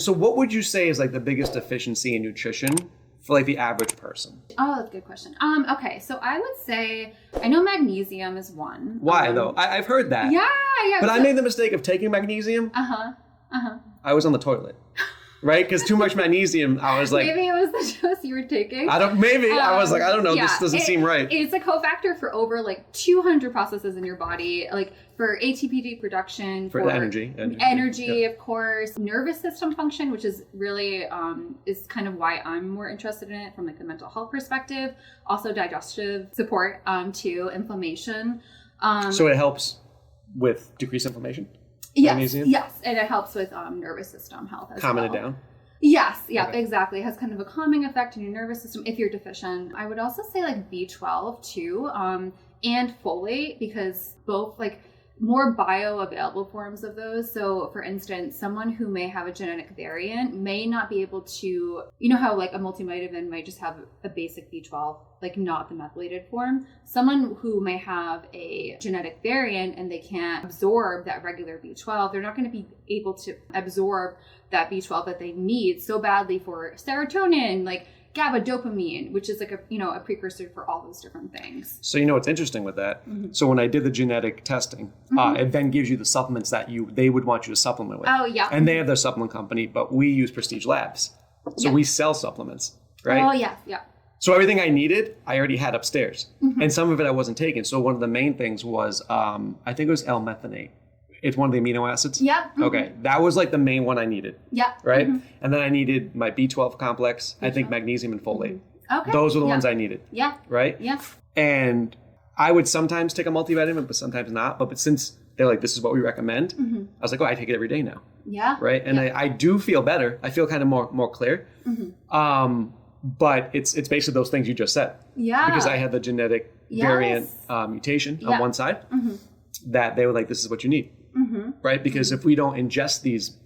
So what would you say is like the biggest deficiency in nutrition for like the average person? Oh, that's a good question. Okay, so I would say, I know magnesium is one. Why though? I've heard that. Yeah. But I made the mistake of taking magnesium. I was on the toilet. Right? Because too much magnesium, I was like... Maybe it was the dose you were taking. I was like, I don't know, this doesn't seem right. It's a cofactor for over like 200 processes in your body, like for ATP production, for the energy, of course, nervous system function, which is really, is kind of why I'm more interested in it from like the mental health perspective. Also digestive support, too, inflammation. So it helps with decreased inflammation? Yes, and it helps with nervous system health as Calming well. it down? Yes, Okay. exactly. It has kind of a calming effect on your nervous system if you're deficient. I would also say like B12 too, and folate, because both like more bioavailable forms of those. So for instance, someone who may have a genetic variant may not be able to, you know how like a multivitamin might just have a basic B12, like not the methylated form. Someone who may have a genetic variant and they can't absorb that regular B12, they're not going to be able to absorb that B12 that they need so badly for serotonin, like GABA, dopamine, which is like a precursor for all those different things. So you know what's interesting with that? So when I did the genetic testing, it then gives you the supplements that they would want you to supplement with. Oh, yeah. And they have their supplement company, but we use Prestige Labs. So we sell supplements, right? Oh, yeah. So everything I needed, I already had upstairs. And some of it I wasn't taking. So one of the main things was, I think it was L-methanate. It's one of the amino acids? Yeah. Okay. That was like the main one I needed. Yeah. Right? And then I needed my B12 complex, I think magnesium and folate. Okay. Those were the ones I needed. Yeah. Right? Yeah. And I would sometimes take a multivitamin, but sometimes not. But since they're like, this is what we recommend, I was like, oh, I take it every day now. Yeah. Right? And I do feel better. I feel kind of more clear. But it's basically those things you just said. Yeah. Because I had the genetic variant mutation on one side that they were like, this is what you need. Right? Because if we don't ingest these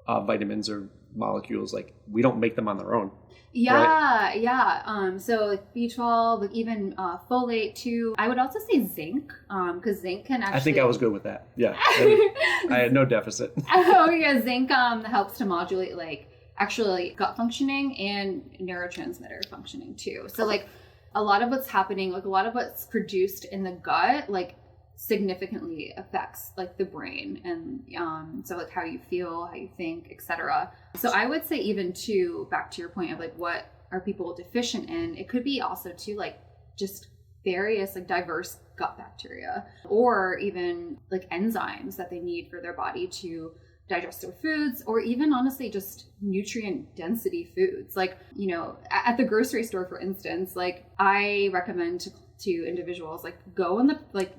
vitamins or molecules, like we don't make them on their own. Yeah. So like B12, like even folate too. I would also say zinc, because zinc can actually... I think I was good with that. Yeah. I had no deficit. Oh yeah, zinc helps to modulate like actually gut functioning and neurotransmitter functioning too. So like a lot of what's happening, like a lot of what's produced in the gut, like significantly affects like the brain and so like how you feel, how you think, etc. So I would say even too, back to your point of like what are people deficient in, it could be also too like just various like diverse gut bacteria or even like enzymes that they need for their body to digest their foods, or even honestly just nutrient density foods. Like, you know, at the grocery store, for instance, like I recommend to individuals like go in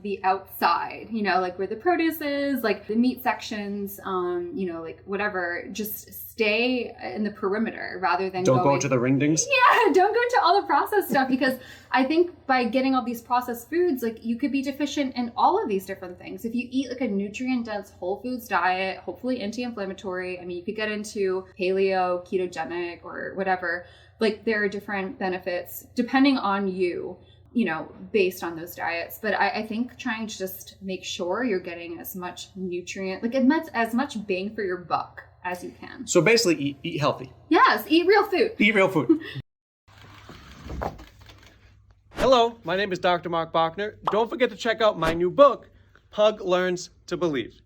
the outside, you know, like where the produce is, like the meat sections, you know, like whatever, just stay in the perimeter rather than don't go to the ring dings. Yeah, don't go to all the processed stuff, because I think by getting all these processed foods, like you could be deficient in all of these different things. If you eat like a nutrient dense whole foods diet, hopefully anti-inflammatory, I mean, you could get into paleo, ketogenic, or whatever, like there are different benefits depending on you know, based on those diets. But I think trying to just make sure you're getting as much nutrient, like as much bang for your buck as you can. So basically eat healthy. Yes, eat real food. Eat real food. Hello, my name is Dr. Marc Bochner. Don't forget to check out my new book, Pug Learns to Believe.